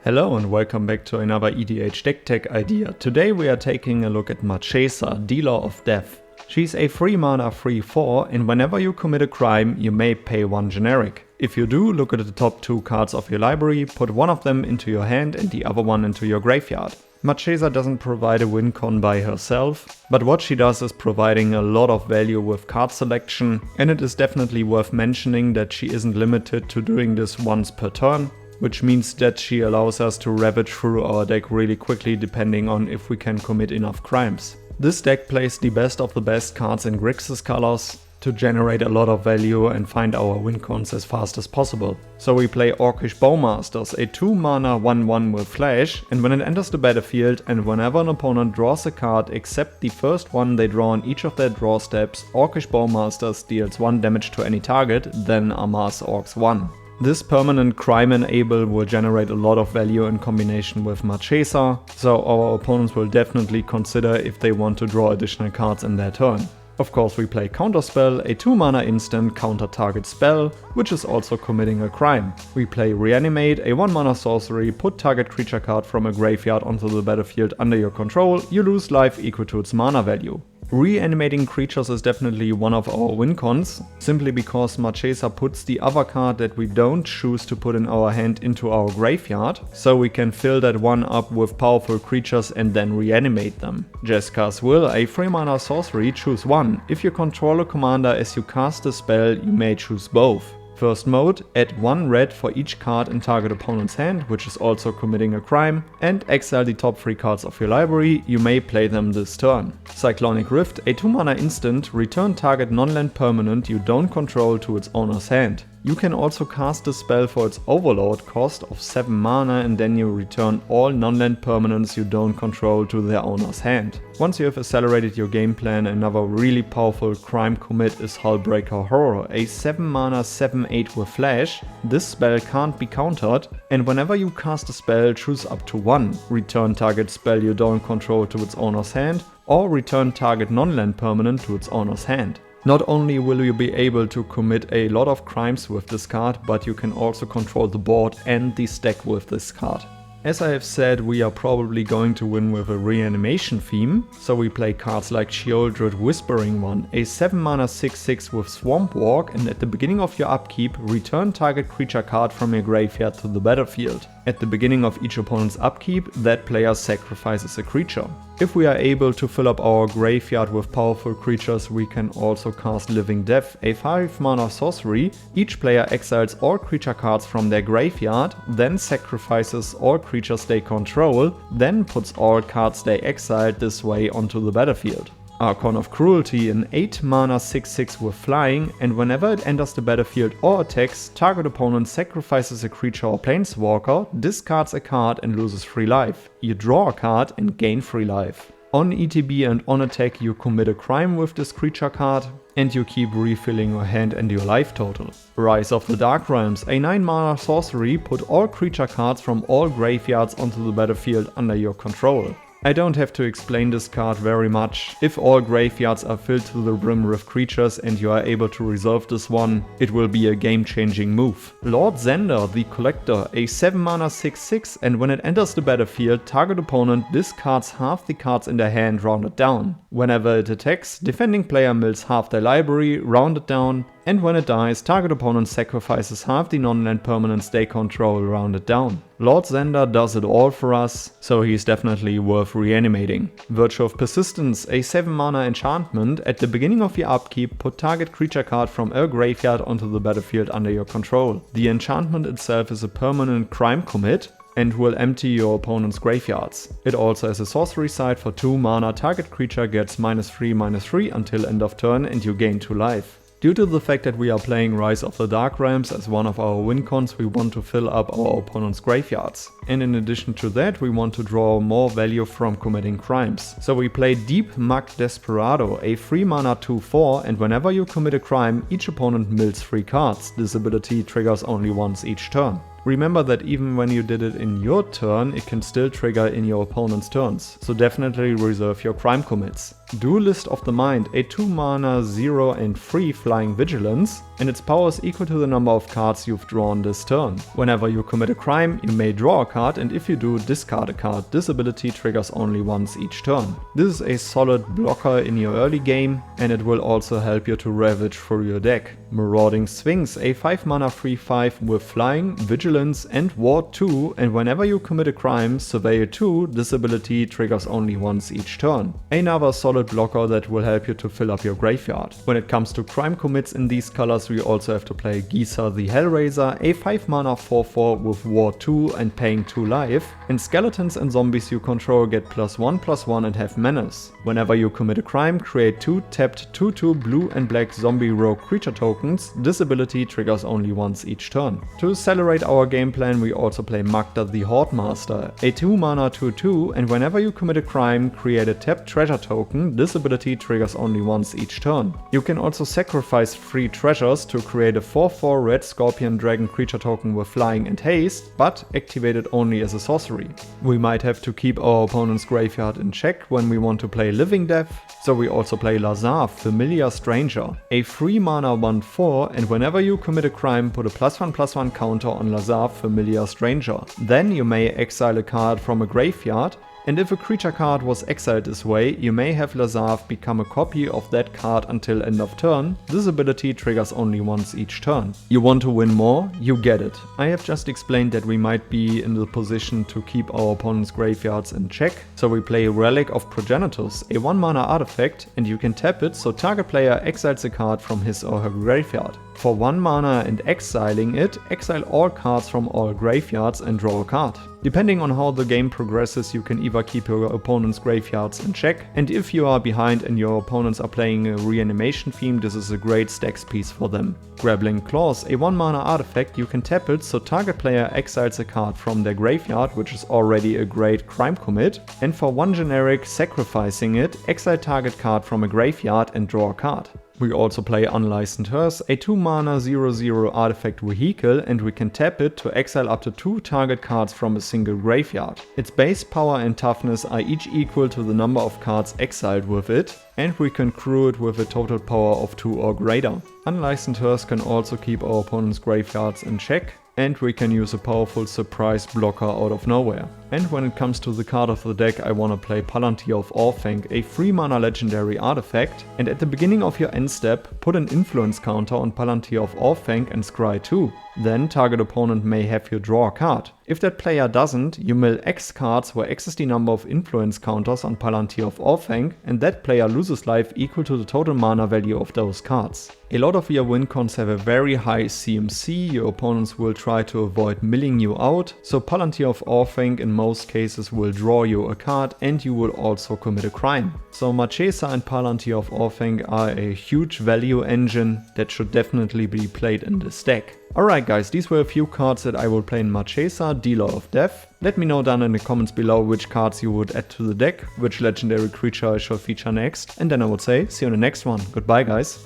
Hello and welcome back to another EDH deck tech idea. Today we are taking a look at Marchesa, Dealer of Death. She's a 3 mana 3/4 and whenever you commit a crime you may pay 1 generic. If you do, look at the top 2 cards of your library, put one of them into your hand and the other one into your graveyard. Marchesa doesn't provide a win con by herself, but what she does is providing a lot of value with card selection, and it is definitely worth mentioning that she isn't limited to doing this once per turn, which means that she allows us to ravage through our deck really quickly depending on if we can commit enough crimes. This deck plays the best of the best cards in Grixis colors to generate a lot of value and find our win cons as fast as possible. So we play Orcish Bowmasters, a 2 mana 1/1 with flash, and when it enters the battlefield and whenever an opponent draws a card except the first one they draw on each of their draw steps, Orcish Bowmasters deals 1 damage to any target, then Amass Orcs 1. This permanent crime enable will generate a lot of value in combination with Marchesa, so our opponents will definitely consider if they want to draw additional cards in their turn. Of course we play Counterspell, a 2 mana instant counter target spell, which is also committing a crime. We play Reanimate, a 1 mana sorcery, put target creature card from a graveyard onto the battlefield under your control, you lose life equal to its mana value. Reanimating creatures is definitely one of our win cons, simply because Marchesa puts the other card that we don't choose to put in our hand into our graveyard, so we can fill that one up with powerful creatures and then reanimate them. Jeska's Will, a 3 mana sorcery, choose one. If you control a commander as you cast a spell, you may choose both. First mode, add 1 red for each card in target opponent's hand, which is also committing a crime, and exile the top 3 cards of your library, you may play them this turn. Cyclonic Rift, a 2 mana instant, return target non-land permanent you don't control to its owner's hand. You can also cast a spell for its overload cost of 7 mana and then you return all non-land permanents you don't control to their owner's hand. Once you have accelerated your game plan, another really powerful crime commit is Hullbreaker Horror, a 7 mana 7/8 with flash. This spell can't be countered, and whenever you cast a spell, choose up to 1. Return target spell you don't control to its owner's hand, or return target non-land permanent to its owner's hand. Not only will you be able to commit a lot of crimes with this card, but you can also control the board and the stack with this card. As I have said, we are probably going to win with a reanimation theme, so we play cards like Sheoldred Whispering One, a 7 mana 6/6 with Swamp Walk, and at the beginning of your upkeep, return target creature card from your graveyard to the battlefield. At the beginning of each opponent's upkeep, that player sacrifices a creature. If we are able to fill up our graveyard with powerful creatures, we can also cast Living Death, a 5 mana sorcery. Each player exiles all creature cards from their graveyard, then sacrifices all creatures they control, then puts all cards they exiled this way onto the battlefield. Archon of Cruelty, an 8 mana 6/6 with flying, and whenever it enters the battlefield or attacks, target opponent sacrifices a creature or planeswalker, discards a card and loses 3 life. You draw a card and gain 3 life. On ETB and on attack you commit a crime with this creature card, and you keep refilling your hand and your life total. Rise of the Dark Realms, a 9 mana sorcery, put all creature cards from all graveyards onto the battlefield under your control. I don't have to explain this card very much. If all graveyards are filled to the brim with creatures and you are able to resolve this one, it will be a game-changing move. Lord Zender, the Collector, a 7 mana 6/6, and when it enters the battlefield, target opponent discards half the cards in their hand rounded down. Whenever it attacks, defending player mills half their library rounded down, and when it dies, target opponent sacrifices half the non-land permanents they control rounded down. Lord Zender does it all for us, so he's definitely worth reanimating. Virtue of Persistence, a 7 mana enchantment. At the beginning of your upkeep, put target creature card from a graveyard onto the battlefield under your control. The enchantment itself is a permanent crime commit and will empty your opponent's graveyards. It also has a sorcery side for 2 mana, target creature gets -3/-3 until end of turn and you gain 2 life. Due to the fact that we are playing Rise of the Dark Realms as one of our win cons, we want to fill up our opponent's graveyards. And in addition to that, we want to draw more value from committing crimes. So we play Deep Muck Desperado, a 3 mana 2/4, and whenever you commit a crime, each opponent mills 3 cards. This ability triggers only once each turn. Remember that even when you did it in your turn, it can still trigger in your opponent's turns, so definitely reserve your crime commits. Duelist of the Mind, a 2 mana 0 and 3 flying vigilance, and its power is equal to the number of cards you've drawn this turn. Whenever you commit a crime, you may draw a card, and if you do, discard a card. This ability triggers only once each turn. This is a solid blocker in your early game, and it will also help you to ravage through your deck. Marauding Sphinx, a 5 mana 3/5 with flying, vigilance and ward 2, and whenever you commit a crime, surveil 2, this ability triggers only once each turn. Another solid blocker that will help you to fill up your graveyard. When it comes to crime commits in these colors, we also have to play Gisa the Hellraiser, a 5 mana 4/4 with ward 2 and paying 2 life, and skeletons and zombies you control get +1/+1 and have menace. Whenever you commit a crime, create 2 tapped 2/2 blue and black zombie rogue creature tokens. This ability triggers only once each turn. To accelerate our game plan, we also play Magda the Hoardmaster, a 2 mana 2/2, and whenever you commit a crime, create a tapped treasure token. This ability triggers only once each turn. You can also sacrifice 3 treasures to create a 4/4 red scorpion dragon creature token with flying and haste, but activate it only as a sorcery. We might have to keep our opponent's graveyard in check when we want to play Living Death, so we also play Lazar, Familiar Stranger, a 3 mana 1/4, and whenever you commit a crime, put a +1/+1 counter on Lazar, Familiar Stranger. Then you may exile a card from a graveyard, and if a creature card was exiled this way, you may have Lazar become a copy of that card until end of turn. This ability triggers only once each turn. You want to win more? You get it. I have just explained that we might be in the position to keep our opponent's graveyards in check, so we play Relic of Progenitus, a 1 mana artifact, and you can tap it so target player exiles a card from his or her graveyard. For 1 mana and exiling it, exile all cards from all graveyards and draw a card. Depending on how the game progresses, you can either keep your opponent's graveyards in check, and if you are behind and your opponents are playing a reanimation theme, this is a great stacks piece for them. Grappling Claws, a 1 mana artifact, you can tap it so target player exiles a card from their graveyard, which is already a great crime commit, and for 1 generic, sacrificing it, exile target card from a graveyard and draw a card. We also play Unlicensed Hearse, a 2 mana 0/0 artifact vehicle, and we can tap it to exile up to 2 target cards from a single graveyard. Its base power and toughness are each equal to the number of cards exiled with it, and we can crew it with a total power of 2 or greater. Unlicensed Hearse can also keep our opponent's graveyards in check, and we can use a powerful surprise blocker out of nowhere. And when it comes to the card of the deck, I wanna play Palantir of Orphanc, a 3 mana legendary artifact, and at the beginning of your end step, put an influence counter on Palantir of Orphanc and scry 2. Then target opponent may have you draw a card. If that player doesn't, you mill X cards where X is the number of influence counters on Palantir of Orphanc, and that player loses life equal to the total mana value of those cards. A lot of your win cons have a very high CMC, your opponents will try to avoid milling you out, so Palantir of Orphanc in most cases will draw you a card and you will also commit a crime. So Marchesa and Palantir of Orphanc are a huge value engine that should definitely be played in this deck. Alright guys, these were a few cards that I will play in Marchesa, Dealer of Death. Let me know down in the comments below which cards you would add to the deck, which legendary creature I shall feature next, and then I would say see you in the next one. Goodbye guys.